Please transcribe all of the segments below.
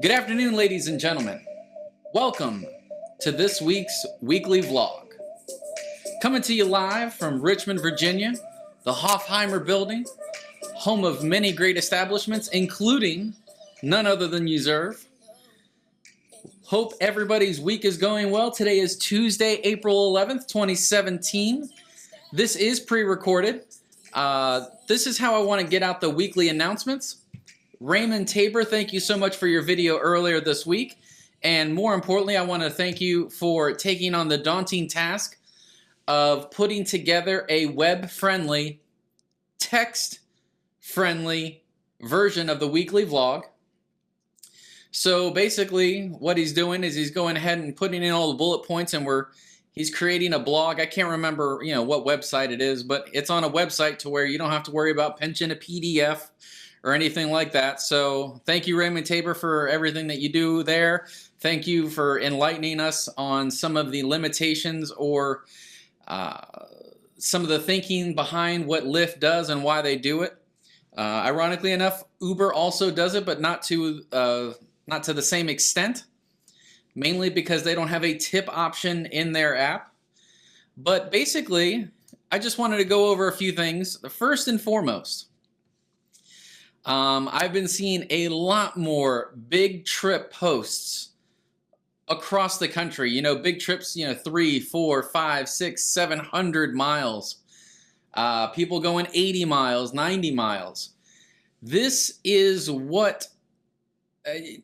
Good afternoon, ladies and gentlemen. Welcome to this week's weekly vlog. Coming to you live from Richmond, Virginia, the Hofheimer building, home of many great establishments, including none other than UZURV. Hope everybody's week is going well. Today is Tuesday, April 11th, 2017. This is pre-recorded. This is how I want to get out the weekly announcements. Raymond Tabor, thank you so much for your video earlier this week. And more importantly, I want to thank you for taking on the daunting task of putting together a web-friendly, text-friendly version of the weekly vlog. So basically, what he's doing is he's going ahead and putting in all the bullet points, and he's creating a blog. I can't remember, what website it is, but it's on a website to where you don't have to worry about pinching a PDF or anything like that. So thank you, Raymond Tabor, for everything that you do there. Thank you for enlightening us on some of the limitations or some of the thinking behind what Lyft does and why they do it. Ironically enough, Uber also does it, but not to the same extent, mainly because they don't have a tip option in their app. But basically, I just wanted to go over a few things. First and foremost, I've been seeing a lot more big trip posts across the country. Big trips, 3, 4, 5, 6, 700 miles. People going 80 miles, 90 miles. This is what,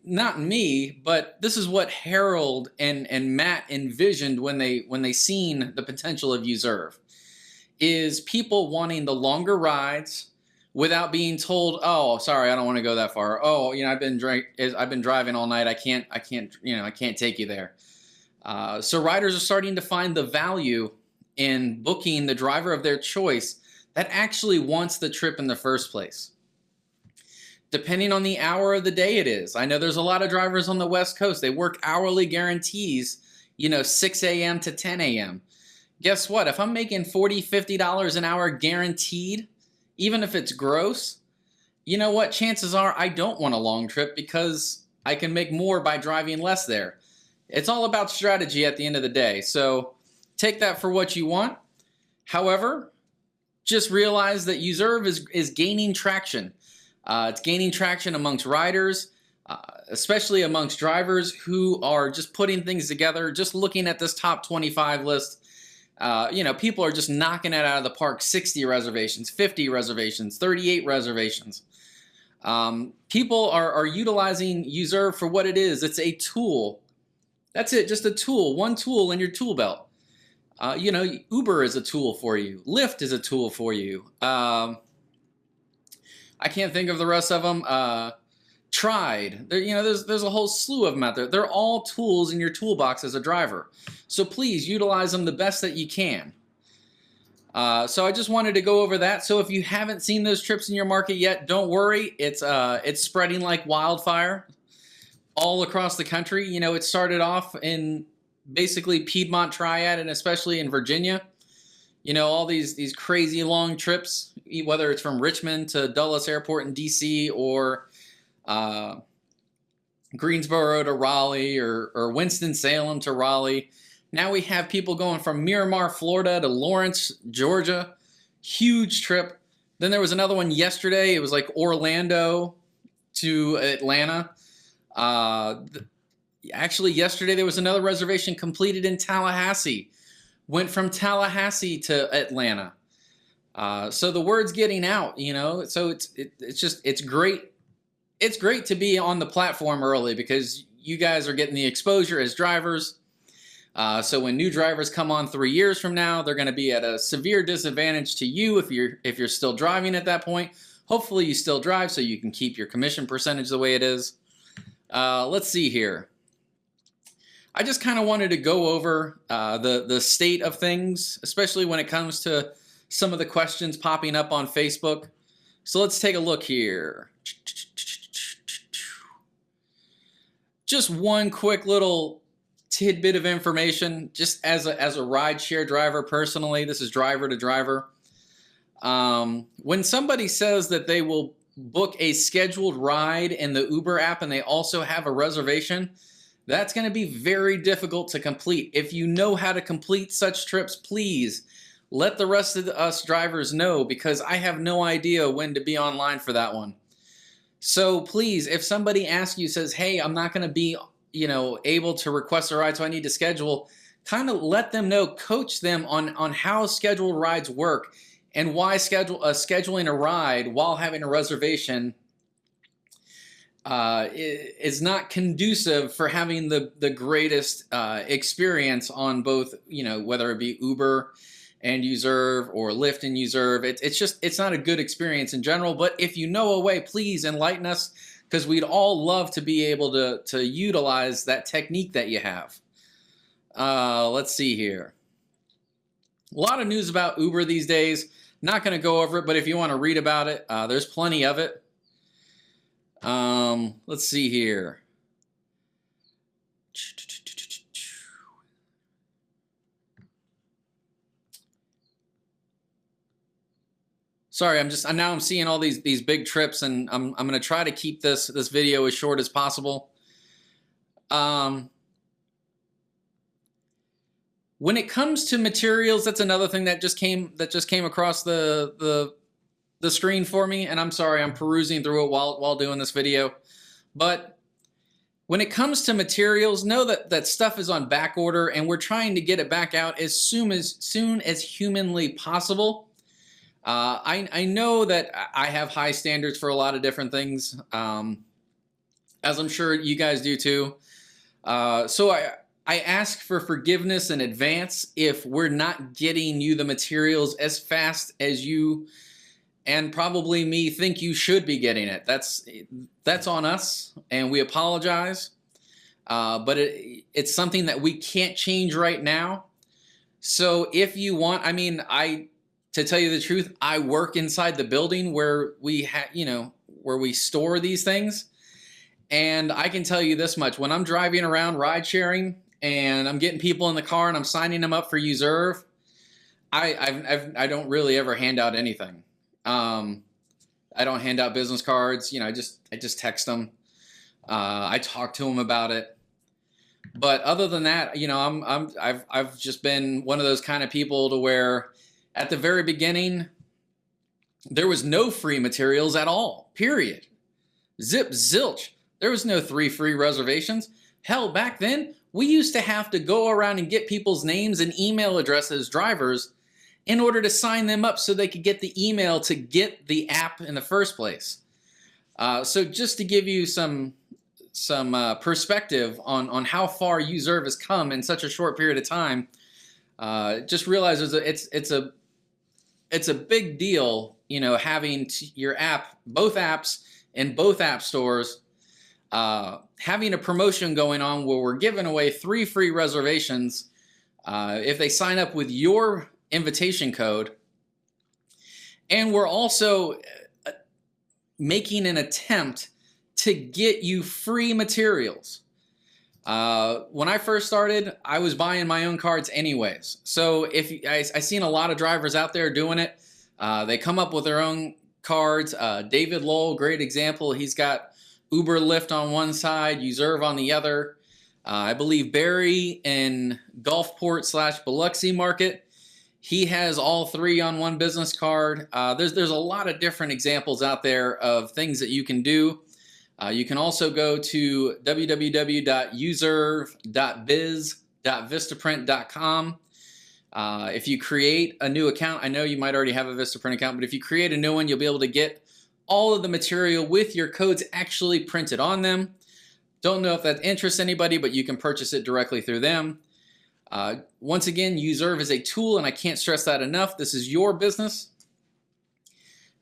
not me, but this is what Harold and Matt envisioned when they seen the potential of UZURV, is people wanting the longer rides without being told, oh, sorry, I don't want to go that far. Oh, I've been driving all night. I can't take you there. So riders are starting to find the value in booking the driver of their choice that actually wants the trip in the first place. Depending on the hour of the day it is. I know there's a lot of drivers on the West Coast. They work hourly guarantees, 6 a.m. to 10 a.m. Guess what? If I'm making $40, $50 an hour guaranteed, even if it's gross, you know what? Chances are I don't want a long trip because I can make more by driving less there. It's all about strategy at the end of the day. So take that for what you want. However, just realize that UZURV is gaining traction. It's gaining traction amongst riders, especially amongst drivers who are just putting things together. Just looking at this top 25 list, people are just knocking it out of the park. 60 reservations, 50 reservations, 38 reservations. People are utilizing UZURV for what it is. It's a tool. That's it, just a tool, one tool in your tool belt. Uber is a tool for you. Lyft is a tool for you. I can't think of the rest of them. Tried. There's a whole slew of them out there. They're all tools in your toolbox as a driver. So please utilize them the best that you can. So I just wanted to go over that. So if you haven't seen those trips in your market yet, don't worry. It's spreading like wildfire all across the country. It started off in basically Piedmont Triad and especially in Virginia. All these crazy long trips, whether it's from Richmond to Dulles Airport in DC or Greensboro to Raleigh or Winston-Salem to Raleigh. Now we have people going from Miramar, Florida to Lawrence, Georgia. Huge trip. Then there was another one yesterday. It was like Orlando to Atlanta. Actually, yesterday there was another reservation completed in Tallahassee. Went from Tallahassee to Atlanta. So the word's getting out, So it's great. It's great to be on the platform early because you guys are getting the exposure as drivers. So when new drivers come on 3 years from now, they're going to be at a severe disadvantage to you if you're still driving at that point. Hopefully you still drive so you can keep your commission percentage the way it is. Let's see here. I just kind of wanted to go over the state of things, especially when it comes to some of the questions popping up on Facebook. So let's take a look here. Just one quick little tidbit of information, just as a rideshare driver personally. This is driver to driver. When somebody says that they will book a scheduled ride in the Uber app and they also have a reservation, that's going to be very difficult to complete. If you know how to complete such trips, please let the rest of us drivers know, because I have no idea when to be online for that one. So please, if somebody asks you, says, hey, I'm not going to be, able to request a ride, so I need to schedule, kind of let them know, coach them on how scheduled rides work and why scheduling a ride while having a reservation is not conducive for having the greatest experience on both, whether it be Uber and UZURV or Lyft and UZURV. It's not a good experience in general. But if you know a way, please enlighten us, because we'd all love to be able to utilize that technique that you have. Let's see here. A lot of news about Uber these days. Not going to go over it, but if you want to read about it, there's plenty of it. Let's see here. Sorry, I'm seeing all these big trips, and I'm going to try to keep this video as short as possible. When it comes to materials, that's another thing that just came across the screen for me, and I'm sorry, I'm perusing through it while doing this video. But when it comes to materials, know that stuff is on back order, and we're trying to get it back out as soon as humanly possible. I know that I have high standards for a lot of different things, as I'm sure you guys do too. So I ask for forgiveness in advance if we're not getting you the materials as fast as you and probably me think you should be getting it. That's on us, and we apologize. But it's something that we can't change right now. So if you want, to tell you the truth, I work inside the building where we where we store these things. And I can tell you this much: when I'm driving around ride sharing and I'm getting people in the car and I'm signing them up for UZURV, I don't really ever hand out anything. I don't hand out business cards. I just text them. I talk to them about it. But other than that, I've just been one of those kind of people to where at the very beginning there was no free materials at all. Period. Zip zilch. There was no 3 free reservations. Hell, back then we used to have to go around and get people's names and email addresses, drivers, in order to sign them up so they could get the email to get the app in the first place. So just to give you some perspective on how far UZURV has come in such a short period of time, just realize it's a big deal, having your app, both apps in both app stores, having a promotion going on where we're giving away 3 free reservations if they sign up with your invitation code. And we're also making an attempt to get you free materials. When I first started, I was buying my own cards anyways. So I seen a lot of drivers out there doing it. They come up with their own cards. David Lowell, great example. He's got Uber, Lyft on one side, UZURV on the other. I believe Barry in Gulfport / Biloxi Market, he has all 3 on one business card. There's a lot of different examples out there of things that you can do. You can also go to www.uzurv.biz.vistaprint.com. If you create a new account, I know you might already have a Vistaprint account, but if you create a new one, you'll be able to get all of the material with your codes actually printed on them. Don't know if that interests anybody, but you can purchase it directly through them. Once again, UZURV is a tool, and I can't stress that enough. This is your business.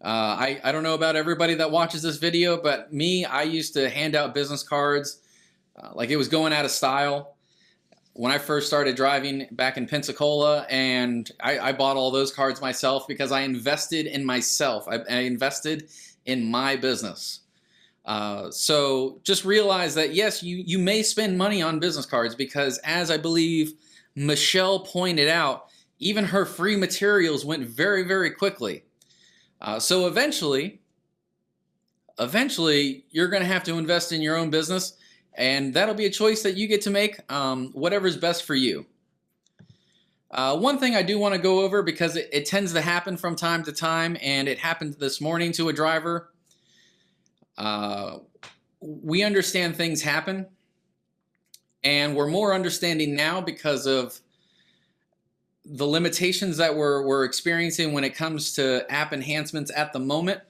I don't know about everybody that watches this video, but me, I used to hand out business cards like it was going out of style when I first started driving back in Pensacola, and I bought all those cards myself because I invested in myself. I invested in my business. So just realize that, yes, you may spend money on business cards because, as I believe Michelle pointed out, even her free materials went very, very quickly. So eventually, eventually you're going to have to invest in your own business, and that'll be a choice that you get to make, whatever's best for you. One thing I do want to go over, because it tends to happen from time to time, and it happened this morning to a driver. We understand things happen, and we're more understanding now because of the limitations that we're experiencing when it comes to app enhancements at the moment.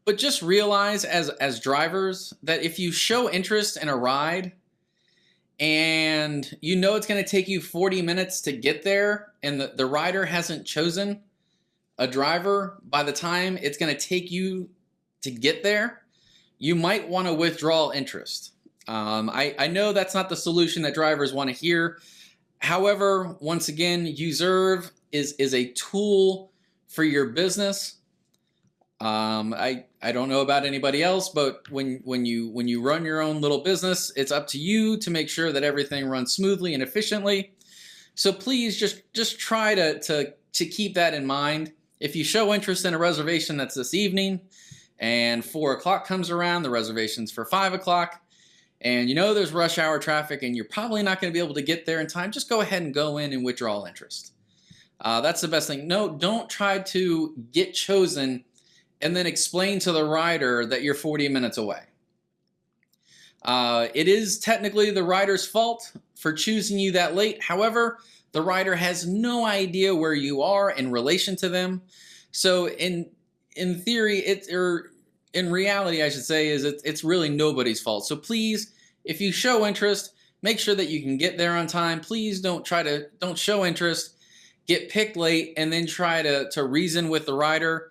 But just realize as drivers that if you show interest in a ride and you know it's going to take you 40 minutes to get there, and the rider hasn't chosen a driver by the time it's going to take you to get there, you might want to withdraw interest. I know that's not the solution that drivers want to hear. However, once again, UZURV is a tool for your business. I don't know about anybody else, but when you run your own little business, it's up to you to make sure that everything runs smoothly and efficiently. So please just try to keep that in mind. If you show interest in a reservation that's this evening, and 4 o'clock comes around, the reservation's for 5 o'clock, and you know there's rush hour traffic and you're probably not going to be able to get there in time, just go ahead and go in and withdraw interest. That's the best thing. No, don't try to get chosen and then explain to the rider that you're 40 minutes away. It is technically the rider's fault for choosing you that late. However, the rider has no idea where you are in relation to them. So in theory, or in reality, I should say, it's really nobody's fault. So please, if you show interest, make sure that you can get there on time. Please don't show interest, get picked late, and then try to reason with the rider.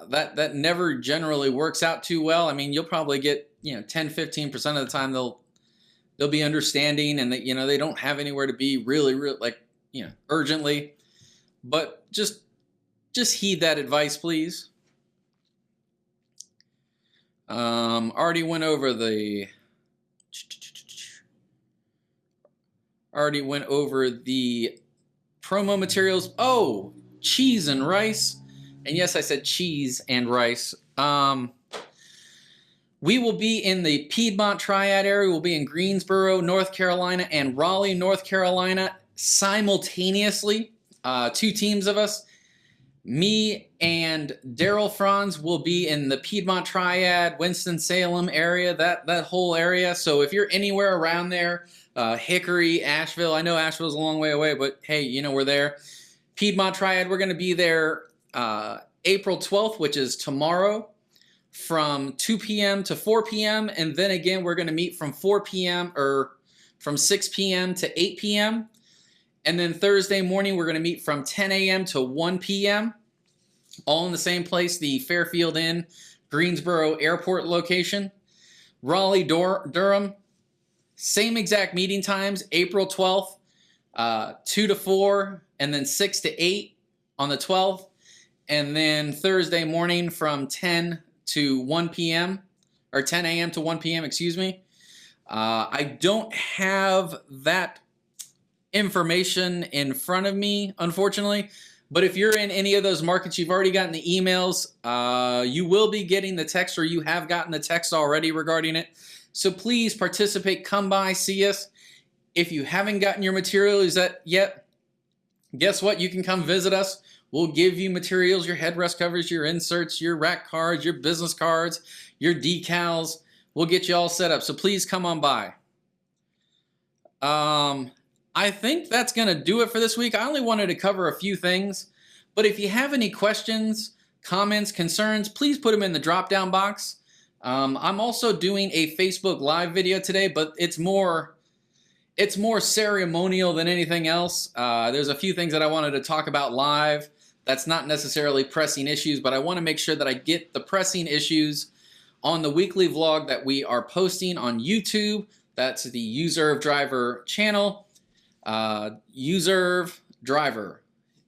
That never generally works out too well. I mean, you'll probably get 10-15% of the time they'll be understanding, and that they don't have anywhere to be really like urgently. But just heed that advice, please. Already went over the promo materials. Oh, cheese and rice. And yes, I said cheese and rice. We will be in the Piedmont Triad area. We'll be in Greensboro, North Carolina, and Raleigh, North Carolina simultaneously. 2 teams of us. Me and Daryl Franz will be in the Piedmont Triad, Winston-Salem area, that whole area. So if you're anywhere around there, Hickory, Asheville, I know Asheville's a long way away, but hey, we're there. Piedmont Triad, we're going to be there April 12th, which is tomorrow, from 2 p.m. to 4 p.m. And then again, we're going to meet from 4 p.m. or from 6 p.m. to 8 p.m. And then Thursday morning, we're going to meet from 10 a.m. to 1 p.m. all in the same place, the Fairfield Inn, Greensboro Airport location. Raleigh, Durham, same exact meeting times, April 12th, 2 to 4, and then 6 to 8 on the 12th. And then Thursday morning from 10 to 1 p.m. or 10 a.m. to 1 p.m., excuse me. I don't have that information in front of me, unfortunately. But if you're in any of those markets, you've already gotten the emails. You will be getting the text, or you have gotten the text already regarding it. So please participate. Come by, see us. If you haven't gotten your materials yet, guess what? You can come visit us. We'll give you materials, your headrest covers, your inserts, your rack cards, your business cards, your decals. We'll get you all set up. So please come on by. I think that's going to do it for this week. I only wanted to cover a few things. But if you have any questions, comments, concerns, please put them in the drop-down box. I'm also doing a Facebook Live video today, but it's more ceremonial than anything else. There's a few things that I wanted to talk about live. That's not necessarily pressing issues, but I want to make sure that I get the pressing issues on the weekly vlog that we are posting on YouTube. That's the UZURV Driver channel. UZURV Driver.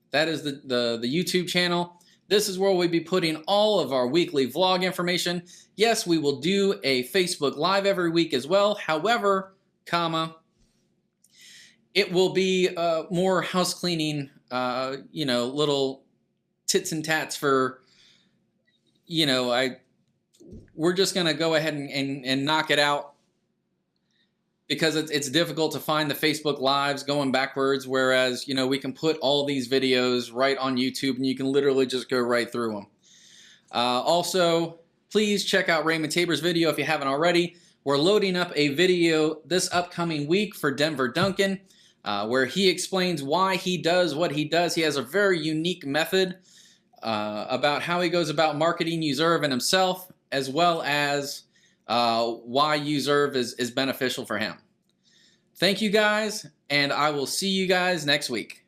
That is the YouTube channel. This is where we'll be putting all of our weekly vlog information. Yes, we will do a Facebook Live every week as well. However, it will be more house cleaning, little tits and tats for, we're just going to go ahead and knock it out, because it's difficult to find the Facebook Lives going backwards, whereas, you know, we can put all these videos right on YouTube and you can literally just go right through them. Also, please check out Raymond Tabor's video if you haven't already. We're loading up a video this upcoming week for Denver Duncan, where he explains why he does what he does. He has a very unique method about how he goes about marketing UZURV and himself, as well as why UZURV is beneficial for him. Thank you guys, and I will see you guys next week.